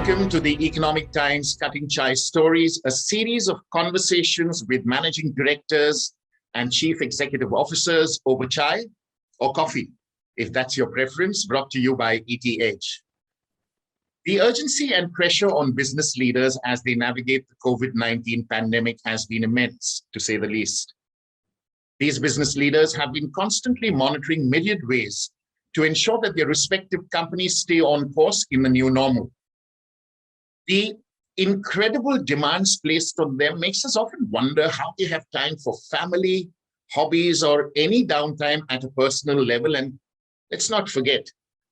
Welcome to the Economic Times Cutting Chai Stories, a series of conversations with managing directors and chief executive officers over chai or coffee, if that's your preference, brought to you by ETH. The urgency and pressure on business leaders as they navigate the COVID-19 pandemic has been immense, to say the least. These business leaders have been constantly monitoring myriad ways to ensure that their respective companies stay on course in the new normal. The incredible demands placed on them makes us often wonder how they have time for family, hobbies, or any downtime at a personal level. And let's not forget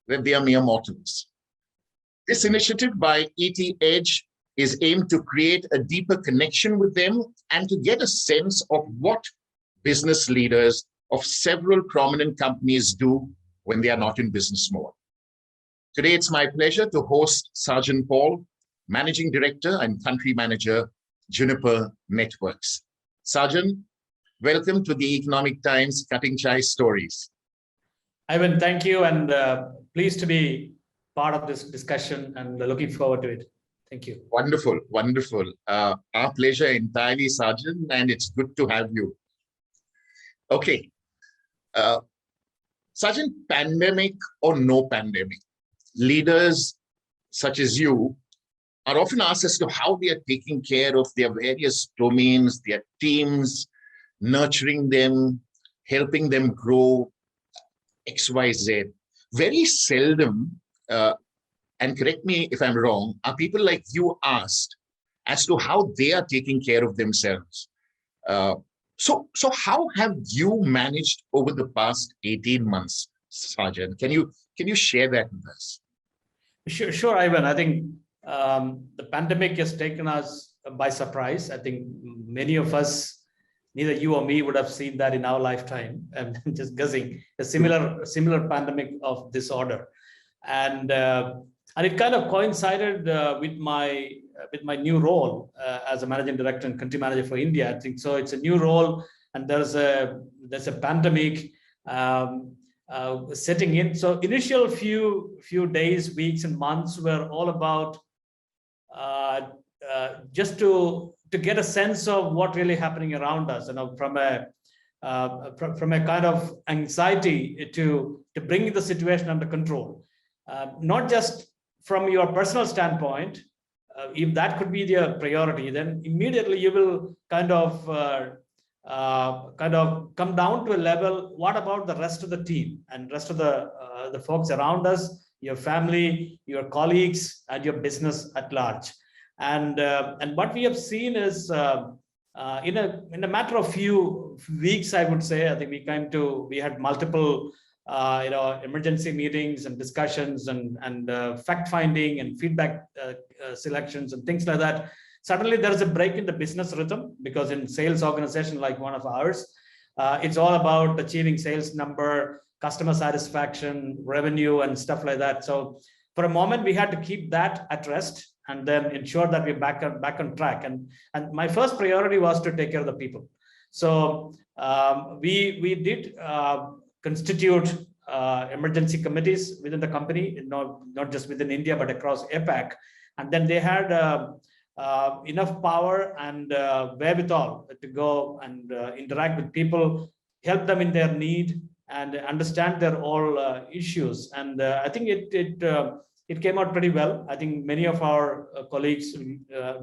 that they are mere mortals. This initiative by ETH is aimed to create a deeper connection with them and to get a sense of what business leaders of several prominent companies do when they are not in business mode. Today, it's my pleasure to host Sajan Paul, Managing Director and Country Manager, Juniper Networks. Sajan, welcome to the Economic Times Cutting Chai Stories. Ivan, thank you, and pleased to be part of this discussion and looking forward to it. Thank you. Wonderful, wonderful. Our pleasure entirely, Sajan, and it's good to have you. Okay. Sajan, pandemic or no pandemic, leaders such as you are often asked as to how they are taking care of their various domains, their teams, nurturing them, helping them grow, XYZ. Very seldom, and correct me if I'm wrong, are people like you asked as to how they are taking care of themselves. So how have you managed over the past 18 months, Sajan? Can you share that with us? Sure, Ivan. I think the pandemic has taken us by surprise. I think many of us, neither you or me, would have seen that in our lifetime. I'm just guessing a similar pandemic of this order, and it kind of coincided with my new role as a managing director and country manager for India. I think so. It's a new role, and there's a pandemic setting in. So initial few days, weeks, and months were all about just to get a sense of what really happening around us, from a kind of anxiety to bring the situation under control, not just from your personal standpoint. If that could be the priority, then immediately you will kind of come down to a level. What about the rest of the team and rest of the folks around us, your family, your colleagues, and your business at large? And what we have seen is in a matter of few weeks, I would say, I think we had multiple emergency meetings and discussions and fact finding and feedback selections and things like that. Suddenly there is a break in the business rhythm, because in sales organization like one of ours, it's all about achieving sales number, customer satisfaction, revenue, and stuff like that. So for a moment, we had to keep that at rest and then ensure that we're back on track. And my first priority was to take care of the people. So we did constitute emergency committees within the company, not just within India, but across APAC. And then they had enough power and wherewithal to go and interact with people, help them in their need, and understand their all issues. And I think it came out pretty well. I think many of our colleagues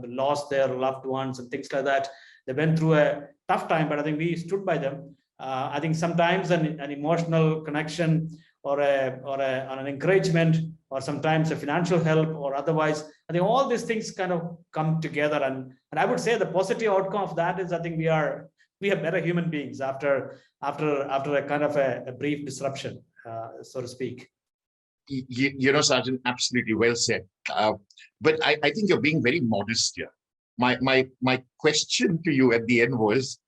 lost their loved ones and things like that. They went through a tough time, but I think we stood by them. I think sometimes an emotional connection or an encouragement, or sometimes a financial help or otherwise, I think all these things kind of come together. And I would say the positive outcome of that is I think we are better human beings after a kind of a brief disruption, so to speak. Sajan, absolutely well said. But I think you're being very modest here. My question to you at the end was,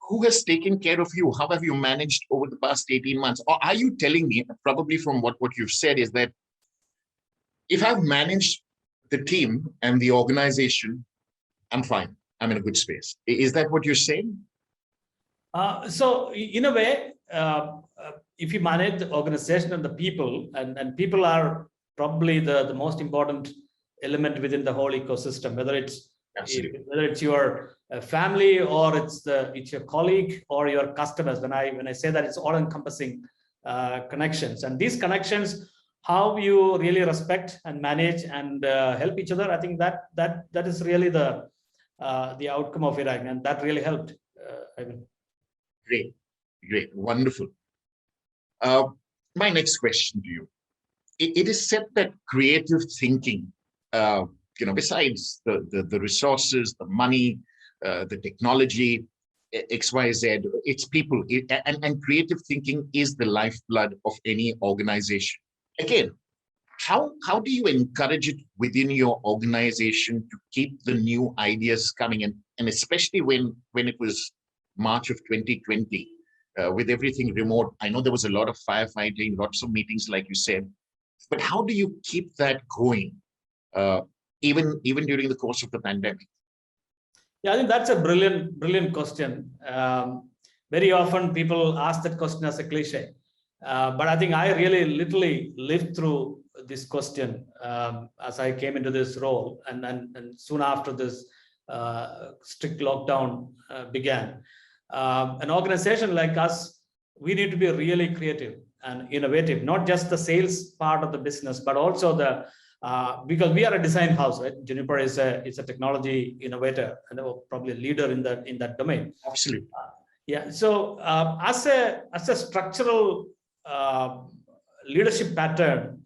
who has taken care of you? How have you managed over the past 18 months? Or are you telling me, probably from what you've said, is that if I've managed the team and the organization, I'm fine. I'm in a good space. Is that what you're saying? So in a way, if you manage the organization and the people, and people are probably the most important element within the whole ecosystem, whether it's Absolutely. your family, or it's your colleague or your customers. When I say that, it's all encompassing connections, and these connections, how you really respect and manage and help each other. I think that is really the outcome of it, and that really helped. Great, great, wonderful. My next question to you. It is said that creative thinking, besides the resources, the money, the technology, XYZ, it's people, and creative thinking is the lifeblood of any organization. Again, how do you encourage it within your organization to keep the new ideas coming in, and especially when it was March of 2020, with everything remote? I know there was a lot of firefighting, lots of meetings, like you said, but how do you keep that going, even during the course of the pandemic? Yeah, I think that's a brilliant question. Very often people ask that question as a cliche, but I think I really literally lived through this question as I came into this role, and soon after this strict lockdown began. An organization like us, we need to be really creative and innovative, not just the sales part of the business, but also the because we are a design house, right? Juniper is a technology innovator and probably a leader in that domain. Absolutely. Yeah. So as a structural leadership pattern,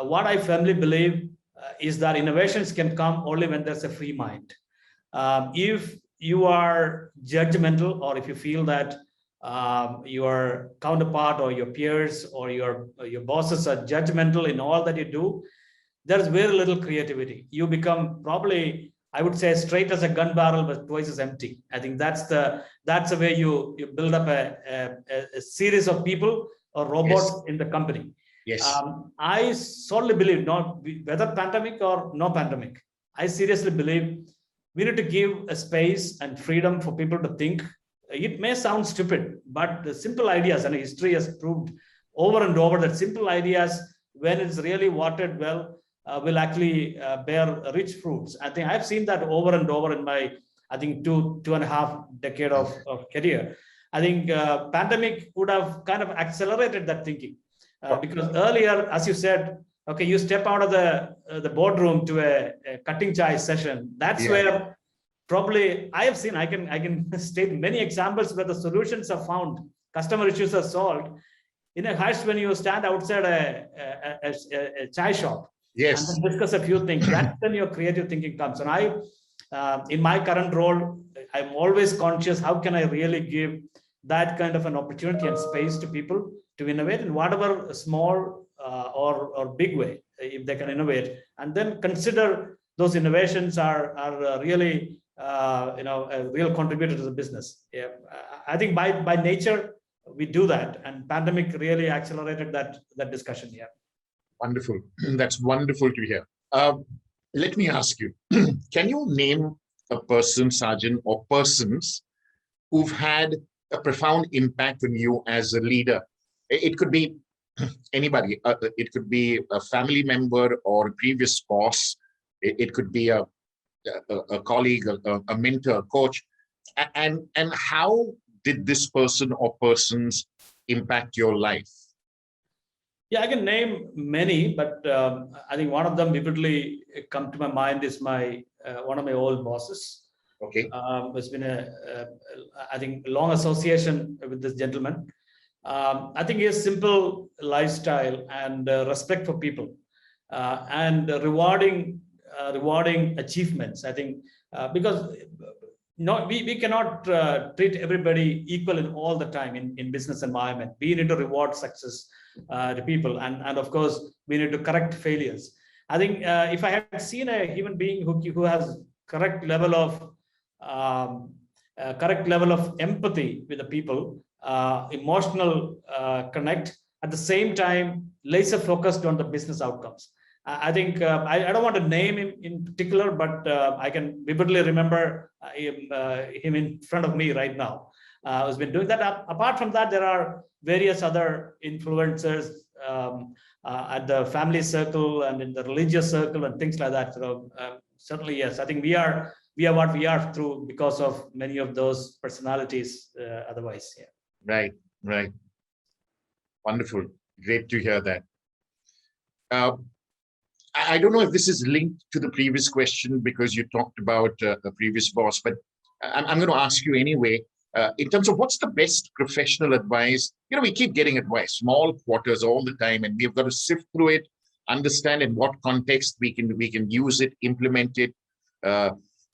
what I firmly believe is that innovations can come only when there's a free mind. If you are judgmental, or if you feel that your counterpart or your peers or your bosses are judgmental in all that you do, there's very little creativity. You become, probably, I would say, straight as a gun barrel but twice as empty. I think that's the way you build up a series of people or robots, yes, in the company. Yes. I solely believe, not whether pandemic or no pandemic, I seriously believe we need to give a space and freedom for people to think. It may sound stupid, but the simple ideas, and history has proved over and over that simple ideas, when it's really watered well, will actually bear rich fruits. I think I've seen that over and over in my, I think, two and a half decade of career. I think pandemic would have kind of accelerated that thinking, because earlier, as you said, okay, you step out of the boardroom to a cutting chai session. That's where probably I have seen, I can state many examples where the solutions are found, customer issues are solved in a hush when you stand outside a chai shop. Yes. And then discuss a few things. That's when your creative thinking comes. And I, in my current role, I'm always conscious, how can I really give that kind of an opportunity and space to people to innovate in whatever small or big way, if they can innovate, and then consider those innovations are really a real contributor to the business. Yeah, I think by nature we do that, and pandemic really accelerated that discussion. Yeah. Wonderful. That's wonderful to hear. Let me ask you, can you name a person, Sajan, or persons who've had a profound impact on you as a leader? It could be anybody. It could be a family member or a previous boss. It could be a colleague, a mentor, a coach. And how did this person or persons impact your life? Yeah, I can name many, but I think one of them vividly come to my mind is my one of my old bosses. Okay. It's been I think, long association with this gentleman. I think he has simple lifestyle and respect for people, and rewarding achievements. I think because we cannot treat everybody equal in all the time in business environment. We need to reward success to people, and of course we need to correct failures. I think if I had seen a human being who has correct level of empathy with the people, emotional connect, at the same time laser focused on the business outcomes. I think I don't want to name him in particular, but I can vividly remember him in front of me right now, who's been doing that. Apart from that, there are various other influencers at the family circle and in the religious circle and things like that. So certainly, yes, I think we are what we are through because of many of those personalities. Otherwise, yeah. Right, right. Wonderful. Great to hear that. I don't know if this is linked to the previous question because you talked about a previous boss, but I'm going to ask you anyway. In terms of what's the best professional advice, we keep getting advice, small quarters all the time, and we've got to sift through it, understand in what context we can use it, implement it.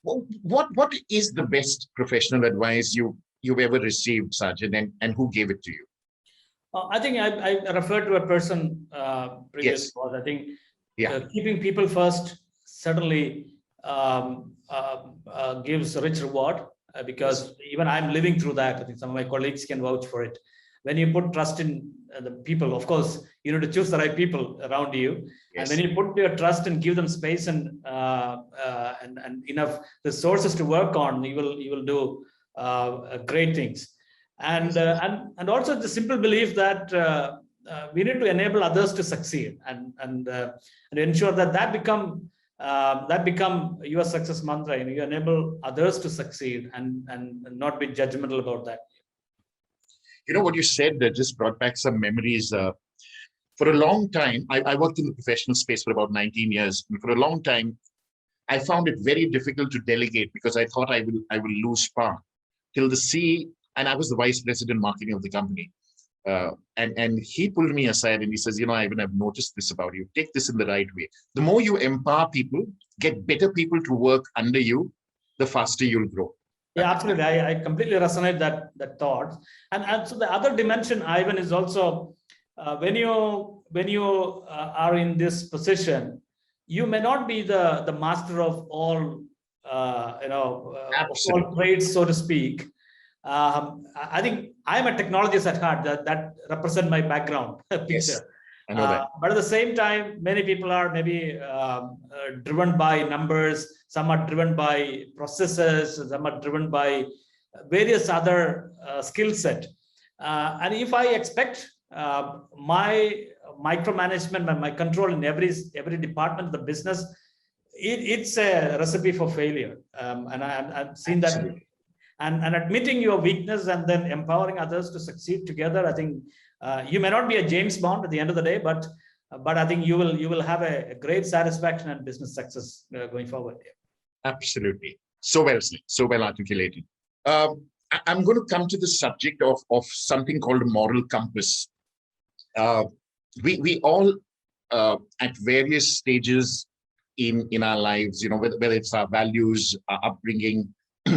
What is the best professional advice you've ever received, Sajan, and who gave it to you? I think I referred to a person previously. Yes. I think yeah. Keeping people first certainly gives a rich reward because even I'm living through that. I think some of my colleagues can vouch for it. When you put trust in the people, of course, you need to choose the right people around you. Yes. And when you put your trust and give them space and enough resources to work on, you will do great things. And also the simple belief that we need to enable others to succeed and ensure that become your success mantra. You enable others to succeed and not be judgmental about that. What you said just brought back some memories. For a long time, I worked in the professional space for about 19 years. And for a long time, I found it very difficult to delegate because I thought I will lose spark till and I was the vice president marketing of the company. And he pulled me aside and he says, Ivan, I've noticed this about you. Take this in the right way. The more you empower people, get better people to work under you, the faster you'll grow. Yeah, absolutely. I completely resonate that thought. And so the other dimension, Ivan, is also when you are in this position, you may not be the master of all all trades, so to speak. I think I'm a technologist at heart. That represent my background picture. Yes, I know that. But at the same time, many people are maybe driven by numbers. Some are driven by processes. Some are driven by various other skill set. And if I expect my micromanagement and my control in every department of the business, it's a recipe for failure. And I've seen Absolutely. that. And admitting your weakness and then empowering others to succeed together. I think you may not be a James Bond at the end of the day, but I think you will have a great satisfaction and business success going forward. Absolutely. So well said, so well articulated. I'm going to come to the subject of something called a moral compass. We all at various stages in our lives, whether it's our values, our upbringing,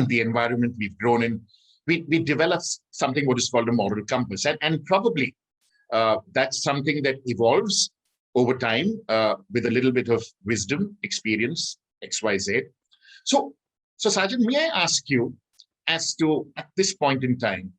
the environment we've grown in, we develop something what is called a moral compass. And probably that's something that evolves over time with a little bit of wisdom, experience, XYZ. So Sajan, may I ask you as to, at this point in time,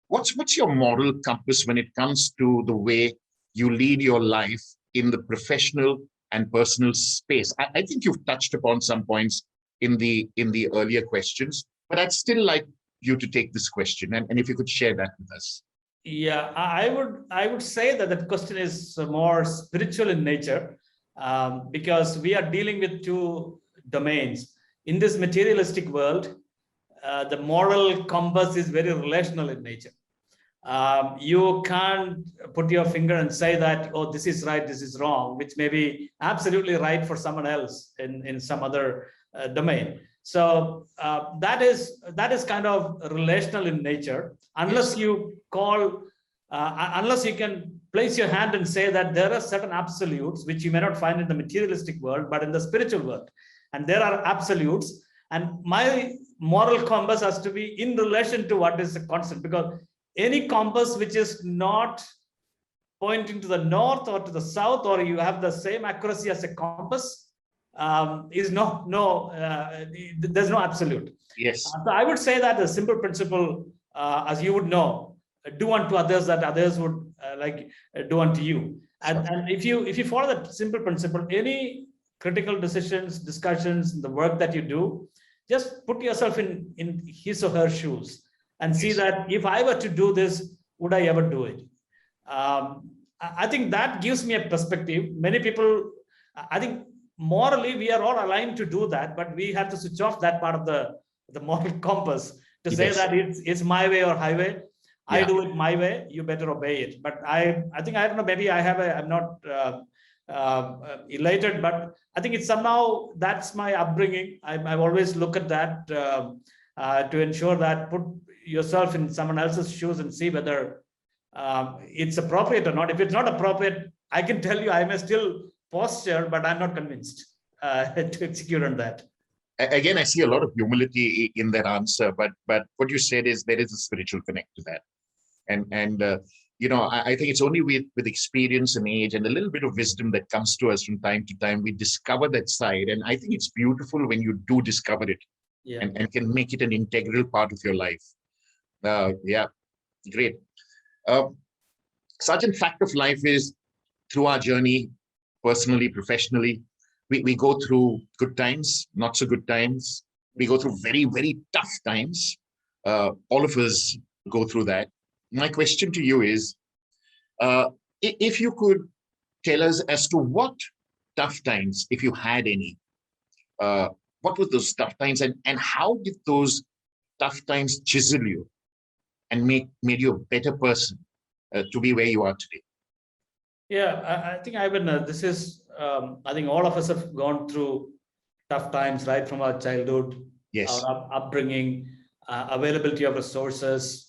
what's your moral compass when it comes to the way you lead your life in the professional and personal space? I think you've touched upon some points in the earlier questions, but I'd still like you to take this question and if you could share that with us. Yeah, I would say that question is more spiritual in nature because we are dealing with two domains. In this materialistic world, the moral compass is very relational in nature. You can't put your finger and say that, oh, this is right, this is wrong, which may be absolutely right for someone else in some other domain. So that is kind of relational in nature, unless you unless you can place your hand and say that there are certain absolutes which you may not find in the materialistic world, but in the spiritual world. And there are absolutes. And my moral compass has to be in relation to what is a constant, because any compass which is not pointing to the north or to the south, or you have the same accuracy as a compass, is there's no absolute. Yes. So I would say that the simple principle, as you would know, do unto others that others would do unto you. And if you follow that simple principle, any critical decisions, discussions, the work that you do, just put yourself in his or her shoes and see that if I were to do this, would I ever do it? I think that gives me a perspective. Many people, I think morally we are all aligned to do that, but we have to switch off that part of the moral compass to say Yes. that it's my way or highway. I Yeah. do it my way, you better obey it. But I think, I don't know, maybe I'm not elated, but I think it's somehow, that's my upbringing. I've always look at that to ensure that put yourself in someone else's shoes and see whether it's appropriate or not. If it's not appropriate, I can tell you I may still posture, but I'm not convinced to execute on that. Again, I see a lot of humility in that answer, but what you said is there is a spiritual connect to that. And you know, I think it's only with experience and age and a little bit of wisdom that comes to us from time to time, we discover that side. And I think it's beautiful when you do discover it, Yeah. and can make it an integral part of your life. Yeah, great. Such a fact of life is, through our journey, personally, professionally, we go through good times, not so good times. We go through very, very tough times. All of us go through that. My question to you is, if you could tell us as to what tough times, if you had any, what were those tough times, and how did those tough times chisel you and made you a better person to be where you are today? Yeah, I think this is, I think all of us have gone through tough times, right from our childhood, Yes. our upbringing, availability of resources,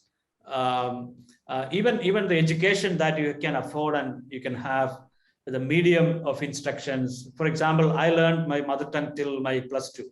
even the education that you can afford and you can have, the medium of instructions. For example, I learned my mother tongue till my +2.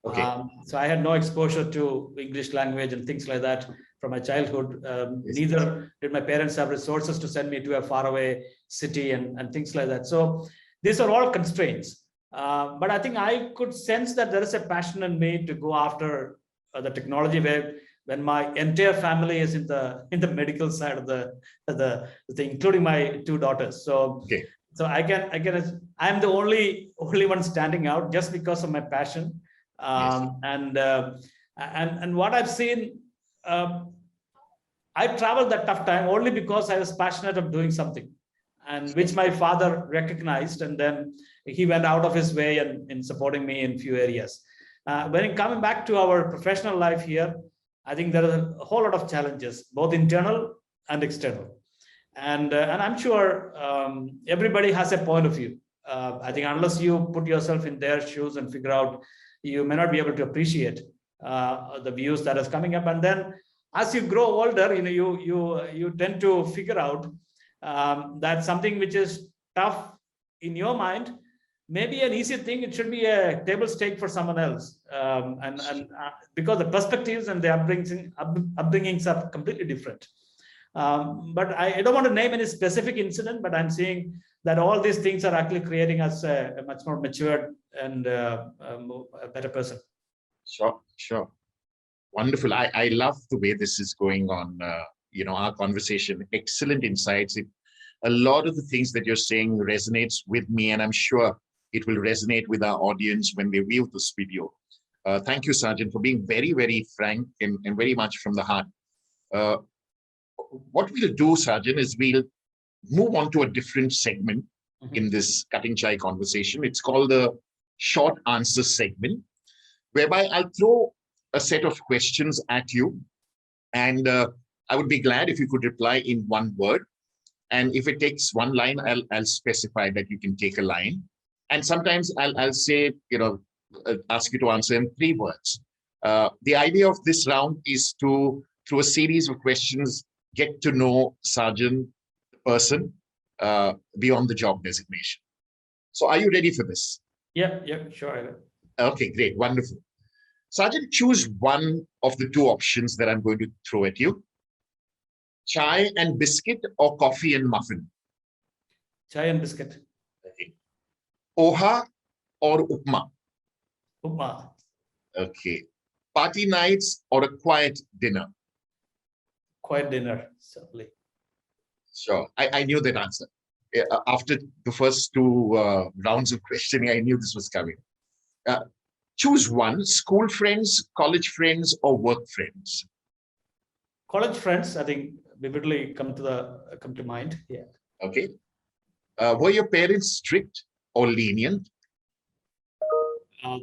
Okay. So I had no exposure to English language and things like that from my childhood. Yes. Neither did my parents have resources to send me to a faraway city and things like that. So these are all constraints. But I think I could sense that there is a passion in me to go after the technology where, when my entire family is in the medical side of the including my 2 daughters. So Okay. so I'm the only one standing out just because of my passion. Yes. And what I've seen, I traveled that tough time only because I was passionate of doing something, and which my father recognized, and then he went out of his way in supporting me in few areas. When coming back to our professional life here, I think there are a whole lot of challenges, both internal and external. And I'm sure everybody has a point of view. I think unless you put yourself in their shoes and figure out, you may not be able to appreciate the views that is coming up. And then as you grow older, you tend to figure out that something which is tough in your mind may be an easy thing. It should be a table stake for someone else. Because the perspectives and the upbringings are completely different. But I don't want to name any specific incident, but I'm seeing that all these things are actually creating us a much more matured and a better person. Sure. Wonderful. I love the way this is going on, our conversation. Excellent insights. A lot of the things that you're saying resonates with me, and I'm sure it will resonate with our audience when they view this video. Thank you, Sajan, for being very, very frank and very much from the heart. What we'll do, Sajan, is we'll move on to a different segment in this Cutting Chai conversation. It's called the short answer segment, whereby I'll throw a set of questions at you, and I would be glad if you could reply in one word. And if it takes one line, I'll specify that you can take a line. And sometimes I'll say, ask you to answer in 3 words. The idea of this round is to, through a series of questions, get to know Sajan, the person, beyond the job designation. So are you ready for this? Yeah, sure. Okay, great, wonderful. Sajan, choose one of the 2 options that I'm going to throw at you. Chai and biscuit or coffee and muffin? Chai and biscuit. Okay. Poha or upma? Upma. Okay. Party nights or a quiet dinner? Quiet dinner, certainly. Sure. I knew that answer. After the first 2 rounds of questioning, I knew this was coming. Choose one: school friends, college friends, or work friends? College friends, I think, vividly come to mind. Yeah. Okay. Were your parents strict or lenient?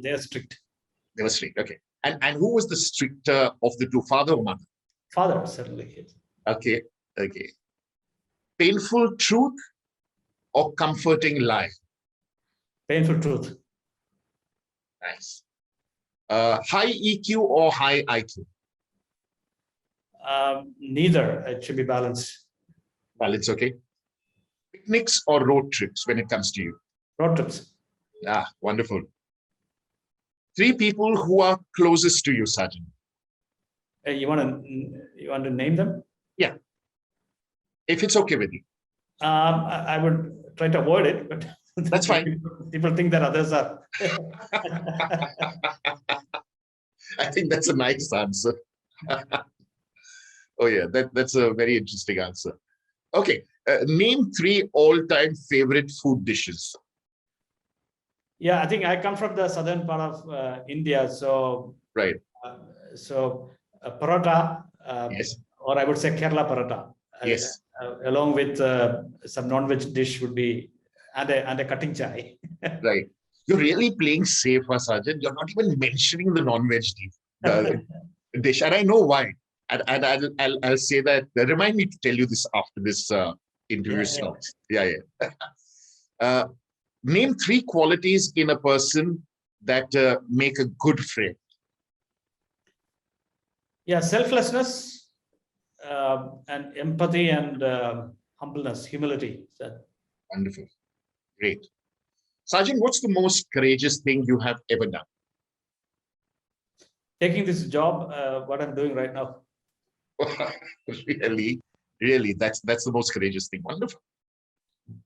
They are strict. They were strict. Okay. And who was the stricter of the two, father or mother? Father, certainly. Yes. Okay. Okay. Painful truth or comforting lie? Painful truth. Nice. High EQ or high IQ? Neither. It should be balanced. Balance, okay. Picnics or road trips when it comes to you? Road trips. Ah, wonderful. Three people who are closest to you, Sajan. You want to name them? Yeah, if it's okay with you. I would try to avoid it, but That's fine. People think that others are. I think that's a nice answer. Oh yeah, that's a very interesting answer. Okay, name three all-time favorite food dishes. Yeah, I think I come from the southern part of India, so Right. Paratha, Yes. or I would say Kerala paratha. Yes. Along with some non-veg dish would be and a cutting chai. Right. You're really playing safe, Sajan. You're not even mentioning the non-veg dish, and I know why. And I'll say that. Remind me to tell you this after this interview starts. Yeah. Name three qualities in a person that make a good friend. Yeah, selflessness and empathy and humbleness, humility. So, Wonderful. Great. Sajan, what's the most courageous thing you have ever done? taking this job, what I'm doing right now. Really, that's the most courageous thing. Wonderful.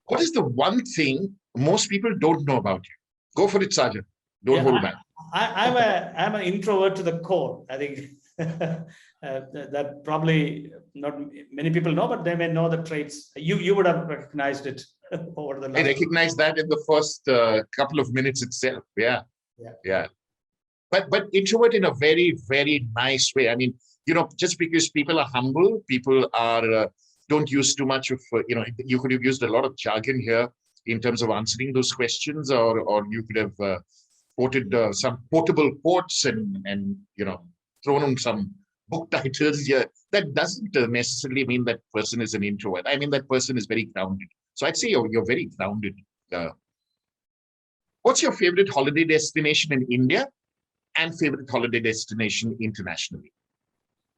What is the one thing most people don't know about you? Go for it, Sajan. Don't hold back. I'm an introvert to the core. I think that probably not many people know, but they may know the traits. You would have recognized it over the last. I recognize that in the first couple of minutes itself. Yeah. But introvert in a very, very nice way. I mean, just because people are humble, people are don't use too much of you could have used a lot of jargon here in terms of answering those questions, or you could have quoted some portable quotes and thrown on some book titles here. That doesn't necessarily mean that person is an introvert. I mean, that person is very grounded. So I'd say you're very grounded. What's your favorite holiday destination in India and favorite holiday destination internationally?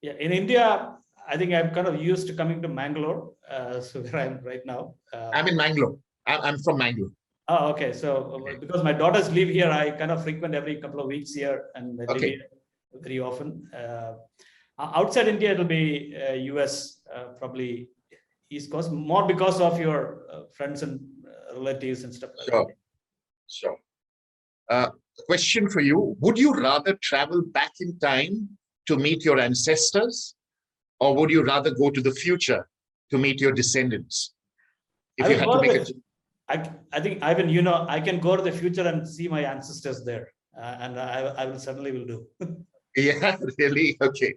Yeah, in India, I think I'm kind of used to coming to Mangalore, so where I'm right now. I'm in Mangalore. I'm from Mangalore. Oh, okay. So because my daughters live here, I kind of frequent every couple of weeks here, and I live here very often. Outside India, it'll be US, probably East Coast, more because of your friends and relatives and stuff like that. Sure. Question for you. Would you rather travel back in time to meet your ancestors, or would you rather go to the future to meet your descendants? If you had to make it. I think, Ivan, I can go to the future and see my ancestors there, and I will certainly will do. Yeah, really? Okay.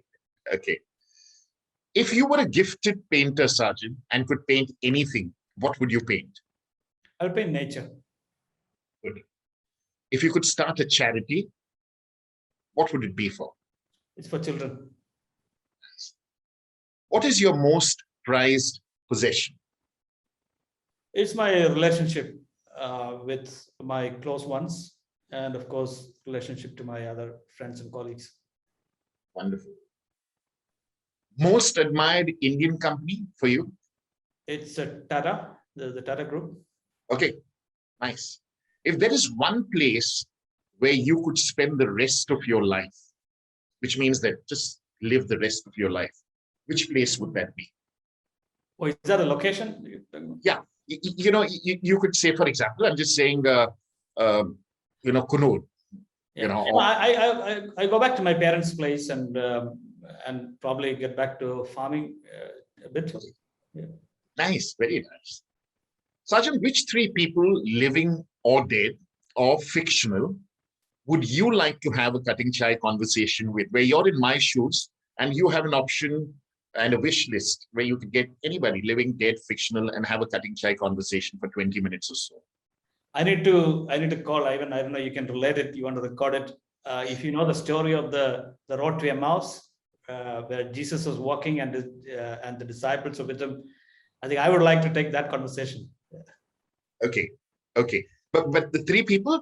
If you were a gifted painter, Sajan, and could paint anything, what would you paint? I'll paint nature. Good. If you could start a charity, what would it be for? It's for children. What is your most prized possession? It's my relationship with my close ones, and of course, relationship to my other friends and colleagues. Wonderful. Most admired Indian company for you? It's a Tata, the Tata Group. Okay, nice. If there is one place where you could spend the rest of your life, which means that just live the rest of your life, which place would that be? Oh, is that a location? Yeah, you could say, for example, I'm just saying, Kunur. I go back to my parents' place and probably get back to farming a bit. Yeah. Nice, very nice. Sajan, which three people, living or dead or fictional, would you like to have a cutting chai conversation with, where you're in my shoes and you have an option and a wish list where you could get anybody, living, dead, fictional, and have a cutting chai conversation for 20 minutes or so? I need to call Ivan. I don't know, you can relate it, you want to record it. If you know the story of the road to Emmaus, where Jesus was walking and the disciples were with him, I think I would like to take that conversation. Okay, okay. But the three people?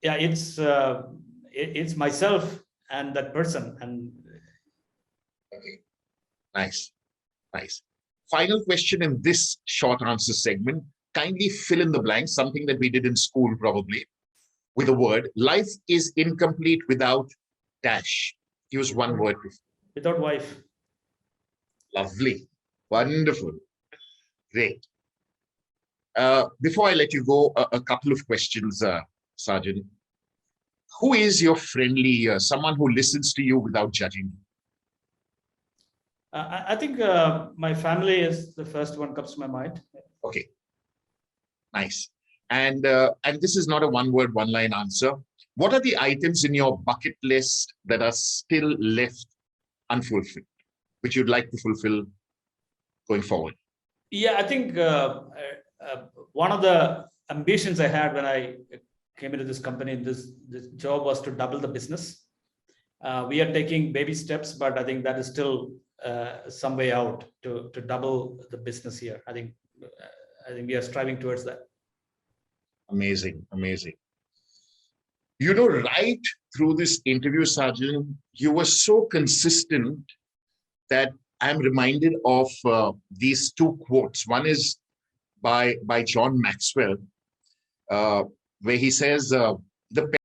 Yeah, it's myself and that person. And okay, nice, nice. Final question in this short answer segment. Kindly fill in the blanks, something that we did in school probably, with a word. Life is incomplete without dash. Use one word. Without wife. Lovely. Wonderful. Great. Before I let you go, a couple of questions, Sajan. Who is your friendly, someone who listens to you without judging you? I think my family is the first one comes to my mind. Okay. Nice. And this is not a one-word, one-line answer. What are the items in your bucket list that are still left unfulfilled, which you'd like to fulfill going forward? Yeah, I think one of the ambitions I had when I came into this company, this job, was to double the business. We are taking baby steps, but I think that is still some way out to double the business here. I think we are striving towards that. Amazing, amazing. You know, right through this interview, Sajan, you were so consistent that I'm reminded of these two quotes. One is by John Maxwell, where he says, the